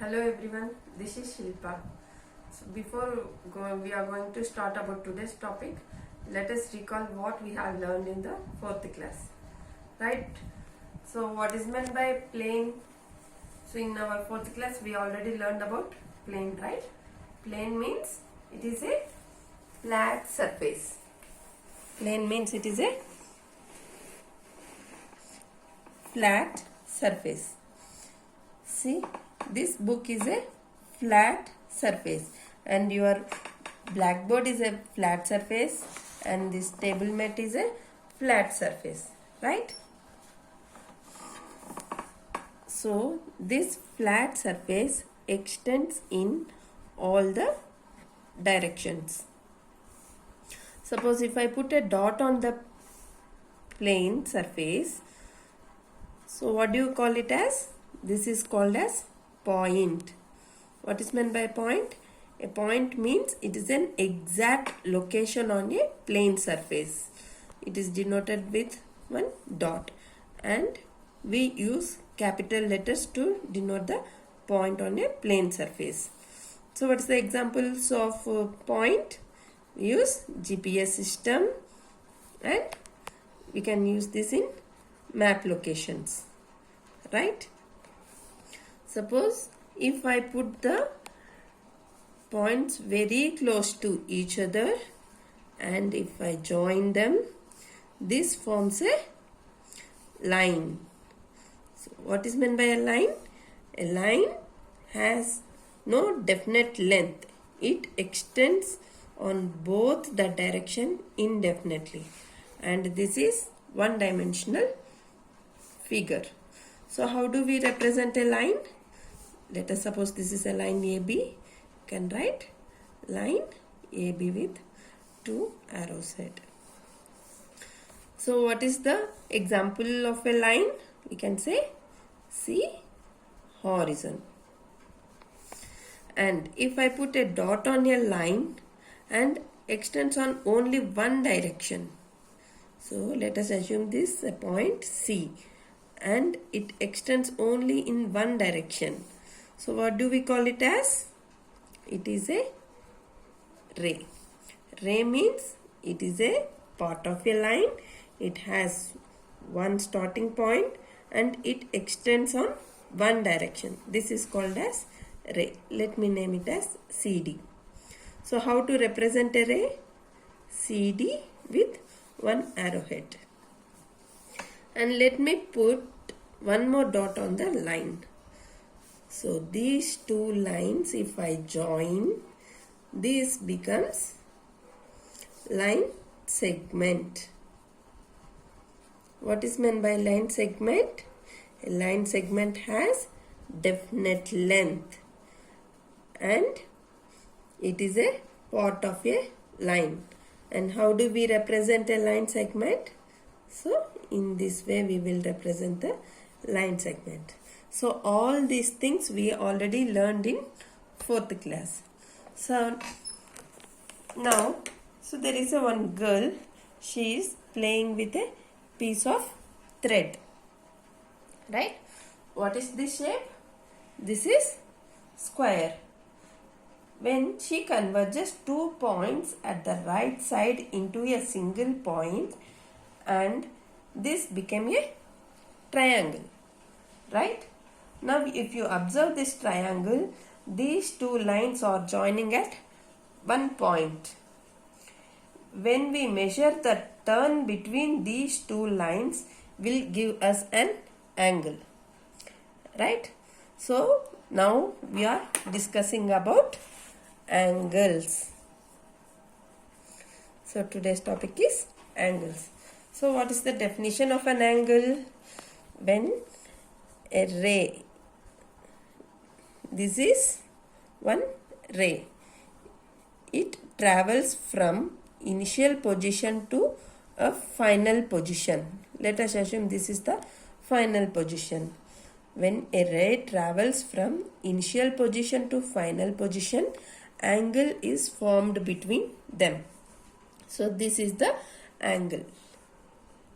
Hello everyone, this is Shilpa. So we are going to start about today's topic. Let us recall what we have learned in the 4th class. Right? So what is meant by plane? So in our 4th class we already learned about plane, right? Plane means it is a flat surface. Plane means it is a flat surface. See, this book is a flat surface and your blackboard is a flat surface and this table mat is a flat surface, right? So this flat surface extends in all the directions. Suppose if I put a dot on the plane surface, so what do you call it as? This is called as point. What is meant by point? A point means it is an exact location on a plane surface. It is denoted with one dot and we use capital letters to denote the point on a plane surface. So what is the examples of point? We use GPS system and we can use this in map locations, right? Suppose if I put the points very close to each other and if I join them, this forms a line. So what is meant by a line? A line has no definite length. It extends on both the direction indefinitely and this is one-dimensional figure. So how do we represent a line? Let us suppose this is a line AB. You can write line AB with two arrows head. So what is the example of a line? We can say C horizon. And if I put a dot on a line and extends on only one direction. So let us assume this a point C and it extends only in one direction. So what do we call it as? It is a ray. Ray means it is a part of a line. It has one starting point and it extends on one direction. This is called as ray. Let me name it as CD. So how to represent a ray? CD with one arrowhead. And let me put one more dot on the line. So these two lines, if I join, this becomes line segment. What is meant by line segment? A line segment has definite length and it is a part of a line. And how do we represent a line segment? So in this way we will represent the line segment. So all these things we already learned in 4th class. So now, there is a one girl. She is playing with a piece of thread. Right? What is this shape? This is square. When she converges two points at the right side into a single point and this became a triangle. Right? Now if you observe this triangle, these two lines are joining at one point. When we measure the turn between these two lines will give us an angle. Right? So now we are discussing about angles. So today's topic is angles. So what is the definition of an angle? When a ray, this is one ray, it travels from initial position to a final position. Let us assume this is the final position. When a ray travels from initial position to final position, angle is formed between them. So this is the angle.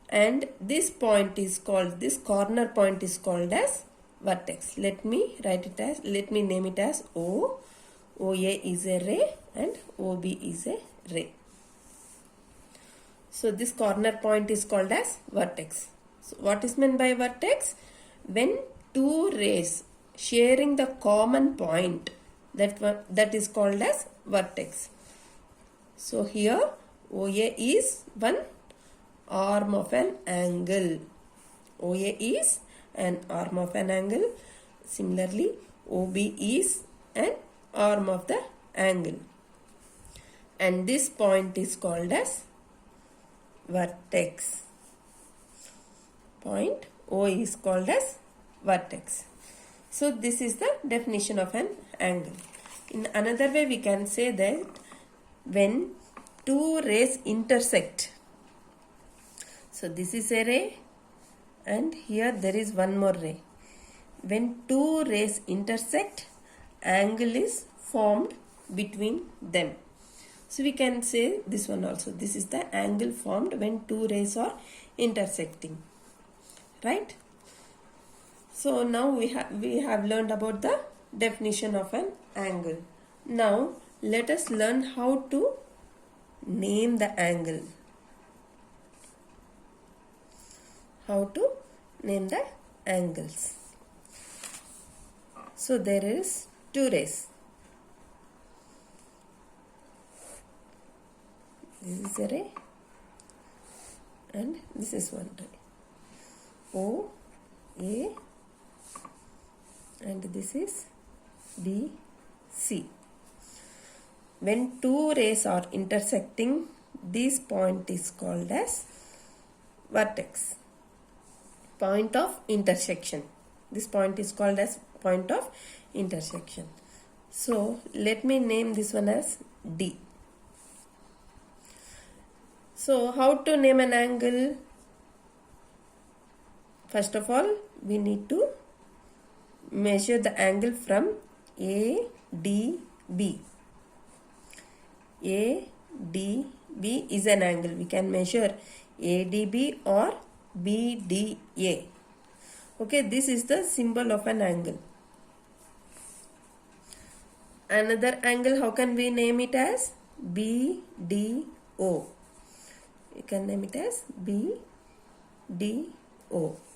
And this point is called, this corner point is called as vertex. Let me name it as O. OA is a ray and OB is a ray. So this corner point is called as vertex. So what is meant by vertex? When two rays sharing the common point, that is called as vertex. So here OA is one arm of an angle. OA is an arm of an angle. Similarly, OB is an arm of the angle. And this point is called as vertex. Point O is called as vertex. So this is the definition of an angle. In another way, we can say that when two rays intersect, so this is a ray and here there is one more ray. When two rays intersect, angle is formed between them. So we can say this one also. This is the angle formed when two rays are intersecting. Right? So now we have learned about the definition of an angle. Now let us learn how to name the angle. How to name the angles. So there is two rays. This is a ray and this is one ray. O, A, and this is B, C. When two rays are intersecting, this point is called as vertex. Point of intersection. This point is called as point of intersection. So let me name this one as D. So how to name an angle? First of all, we need to measure the angle from ADB. ADB is an angle. We can measure ADB or BDA. Okay, this is the symbol of an angle. Another angle, how can we name it as? BDO. You can name it as BDO.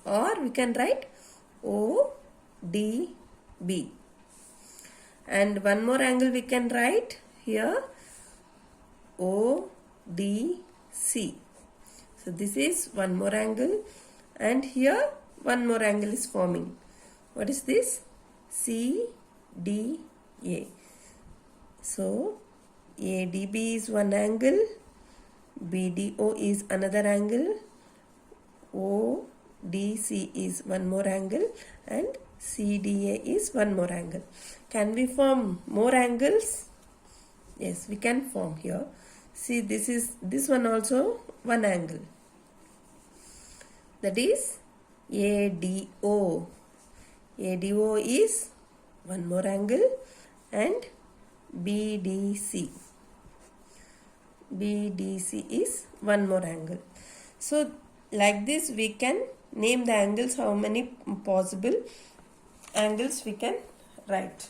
Or we can write ODB. And one more angle we can write here, ODC. So this is one more angle and here one more angle is forming. What is this? CDA. So ADB is one angle, BDO is another angle, ODC is one more angle and CDA is one more angle. Can we form more angles? Yes, we can form here. See, this one also one angle. That is ADO. ADO is one more angle and BDC. BDC is one more angle. So like this we can name the angles, how many possible angles we can write.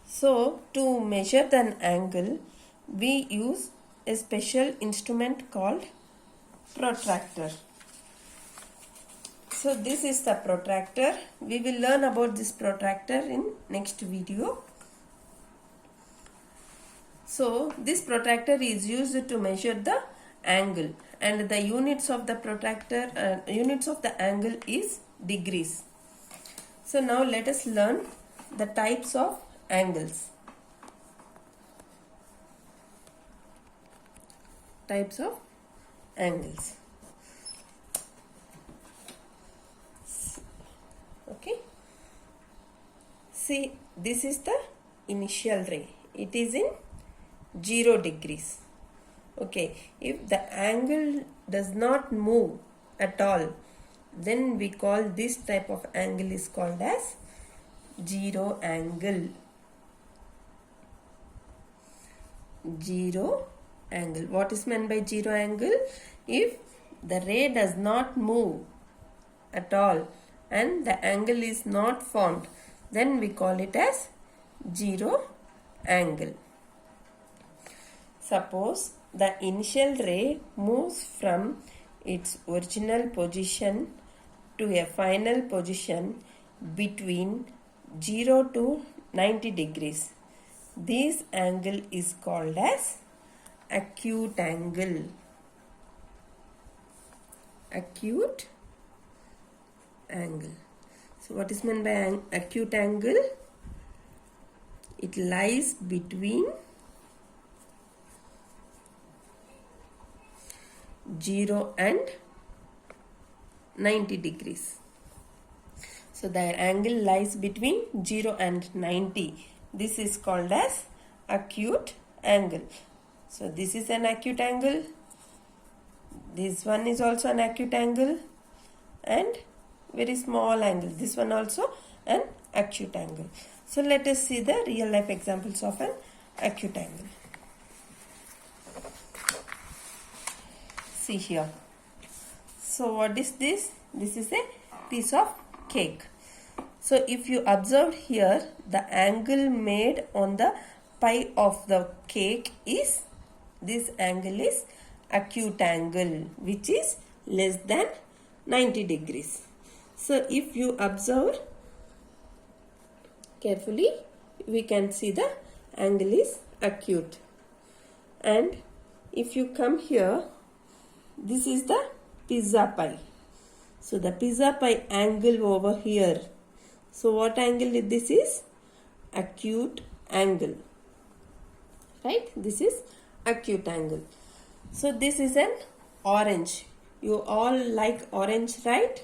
So to measure an angle, we use a special instrument called protractor. So this is the protractor. We will learn about this protractor in next video. So this protractor is used to measure the angle and the units of the protractor, units of the angle is degrees. So now let us learn the types of angles. Types of angles. Okay. See, this is the initial ray. It is in 0 degrees. Okay. If the angle does not move at all, then we call this type of angle is called as 0 angle. 0 angle. What is meant by 0 angle? If the ray does not move at all and the angle is not formed, then we call it as zero angle. Suppose the initial ray moves from its original position to a final position between 0 to 90 degrees. This angle is called as acute angle. Acute angle. So what is meant by acute angle? It lies between 0 and 90 degrees. So the angle lies between 0 and 90. This is called as acute angle. So this is an acute angle. This one is also an acute angle, and very small angle. This one also an acute angle. So let us see the real life examples of an acute angle. See here. So what is this? This is a piece of cake. So if you observe here, the angle made on the pie of the cake is, this angle is acute angle, which is less than 90 degrees. So if you observe carefully, we can see the angle is acute. And if you come here, this is the pizza pie. So the pizza pie angle over here. So what angle this is? Acute angle. Right? This is acute angle. So this is an orange. You all like orange, right?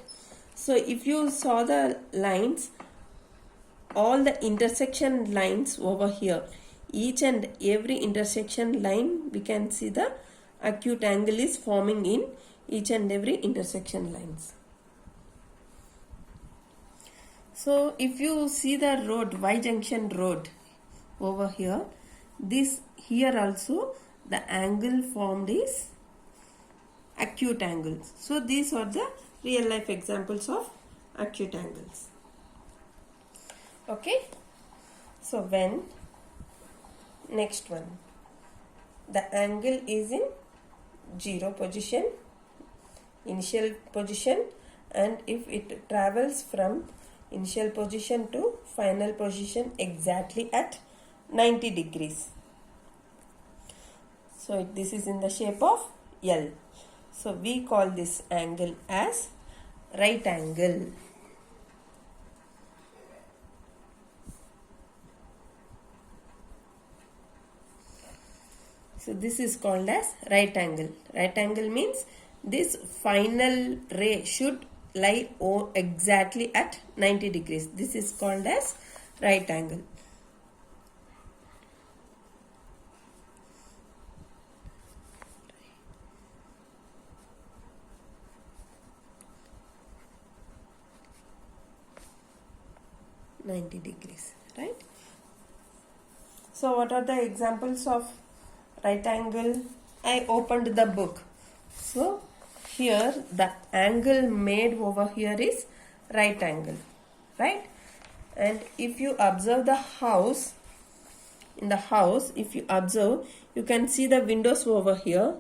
So if you saw the lines, all the intersection lines over here, each and every intersection line, we can see the acute angle is forming in each and every intersection lines. So if you see the road, Y junction road over here, this here also the angle formed is acute angles. So these are the real life examples of acute angles. Okay. So when next one, the angle is in 0 position, initial position, and if it travels from initial position to final position exactly at 90 degrees. So this is in the shape of L. So we call this angle as right angle. So this is called as right angle. Right angle means this final ray should lie exactly at 90 degrees. This is called as right angle. Right? So what are the examples of right angle? I opened the book. So here the angle made over here is right angle, right? And if you observe the house, in the house, if you observe, you can see the windows over here.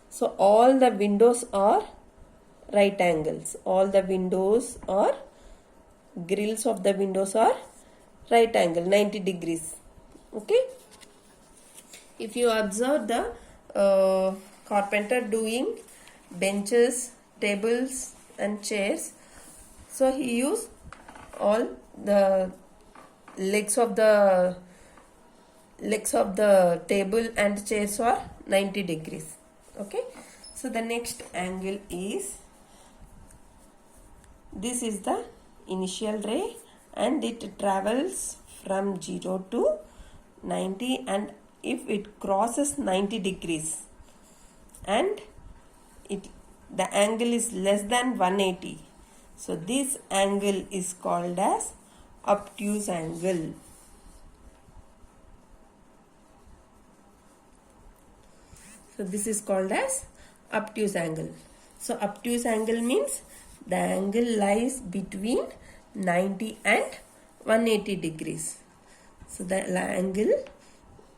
So all the windows are right angles. All the windows or grills of the windows are right angle, 90 degrees. Okay. If you observe the carpenter doing benches, tables and chairs, so he used all the legs of the table and chairs are 90 degrees. Okay. So the next angle is, this is the initial ray and it travels from 0 to 90, and if it crosses 90 degrees and the angle is less than 180, so this angle is called as obtuse angle. So this is called as obtuse angle. So obtuse angle means The angle lies between 90 and 180 degrees. So the angle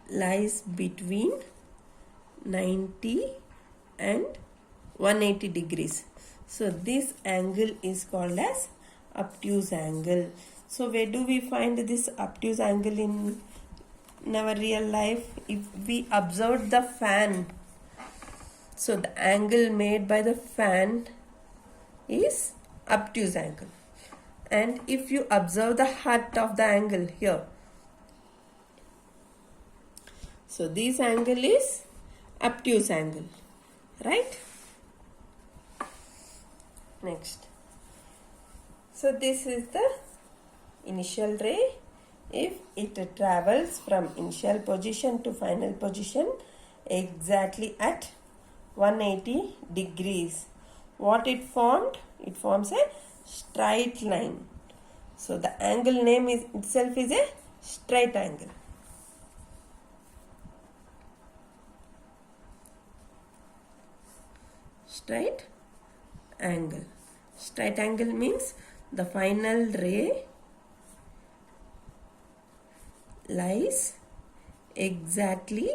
lies between 90 and 180 degrees. So this angle is called as obtuse angle. So where do we find this obtuse angle in our real life? If we observe the fan, so the angle made by the fan is obtuse angle. And if you observe the heart of the angle here, so this angle is obtuse angle, right? Next. So this is the initial ray. If it travels from initial position to final position exactly at 180 degrees, what it formed? It forms a straight line. So the angle name itself is a straight angle. Straight angle. Straight angle means the final ray lies exactly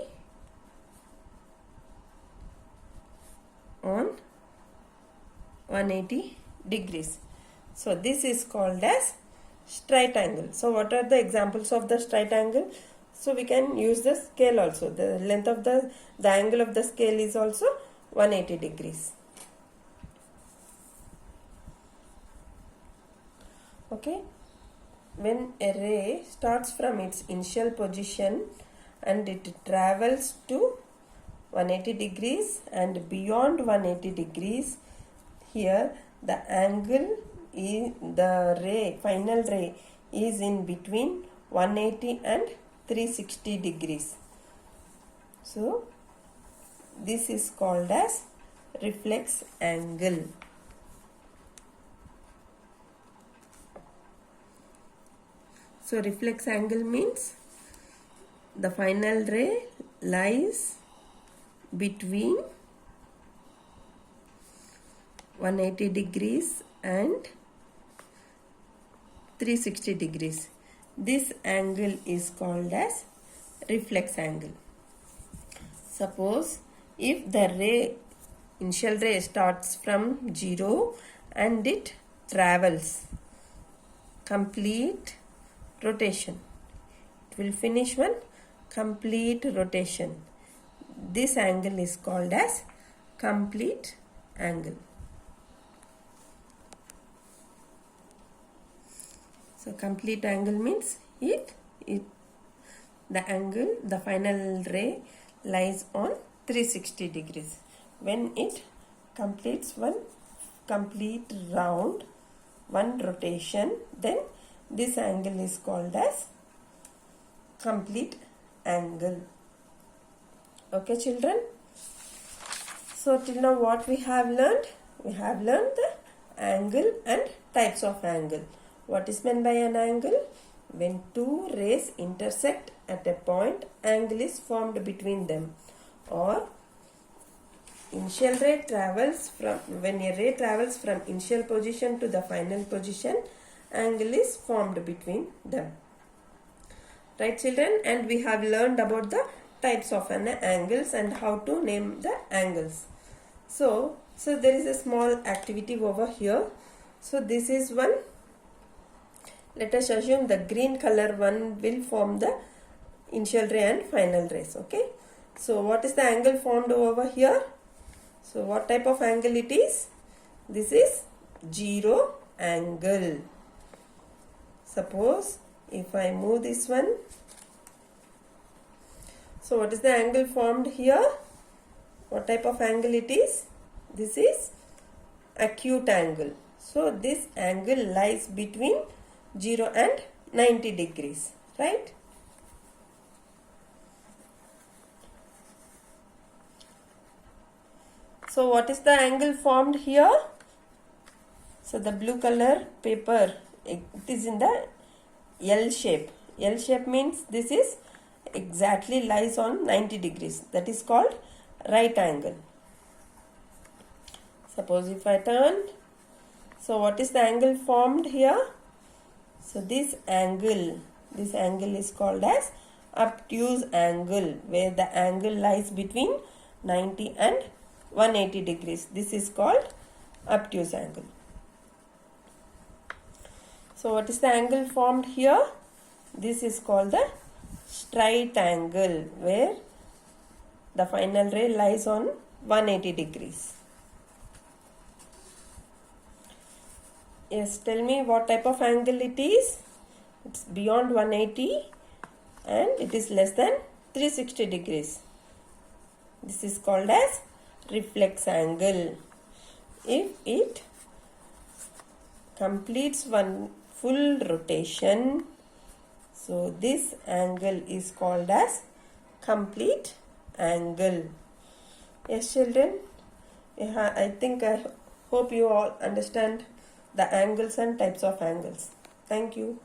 on 180 degrees. So this is called as straight angle. So what are the examples of the straight angle? So we can use the scale also. The length of the angle of the scale is also 180 degrees. Okay. When a ray starts from its initial position and it travels to 180 degrees and beyond 180 degrees, here the angle is the ray, final ray is in between 180 and 360 degrees. So this is called as reflex angle. So reflex angle means the final ray lies between 180 degrees and 360 degrees. This angle is called as reflex angle. Suppose if the initial ray starts from 0 and it travels complete rotation, it will finish one complete rotation. This angle is called as complete angle. So complete angle means the angle, the final ray lies on 360 degrees. When it completes one complete round, one rotation, then this angle is called as complete angle. Okay, children? So till now what we have learned? We have learned the angle and types of angle. What is meant by an angle? When two rays intersect at a point, angle is formed between them. Or initial ray travels from, when a ray travels from initial position to the final position, angle is formed between them. Right, children? And we have learned about the types of angles and how to name the angles. So there is a small activity over here. So this is one. Let us assume the green color one will form the initial ray and final rays. Okay. So what is the angle formed over here? So what type of angle it is? This is zero angle. Suppose if I move this one. So what is the angle formed here? What type of angle it is? This is acute angle. So this angle lies between 0 and 90 degrees, right? So what is the angle formed here? So the blue color paper, it is in the L shape. L shape means this is exactly lies on 90 degrees. That is called right angle. Suppose if I turn, So what is the angle formed here? So this angle is called as obtuse angle, where the angle lies between 90 and 180 degrees. This is called obtuse angle. So what is the angle formed here? This is called the straight angle, where the final ray lies on 180 degrees. Yes, tell me what type of angle it is. It's beyond 180 and it is less than 360 degrees. This is called as reflex angle. If it completes one full rotation, so this angle is called as complete angle. Yes, children, I hope you all understand the angles and types of angles. Thank you.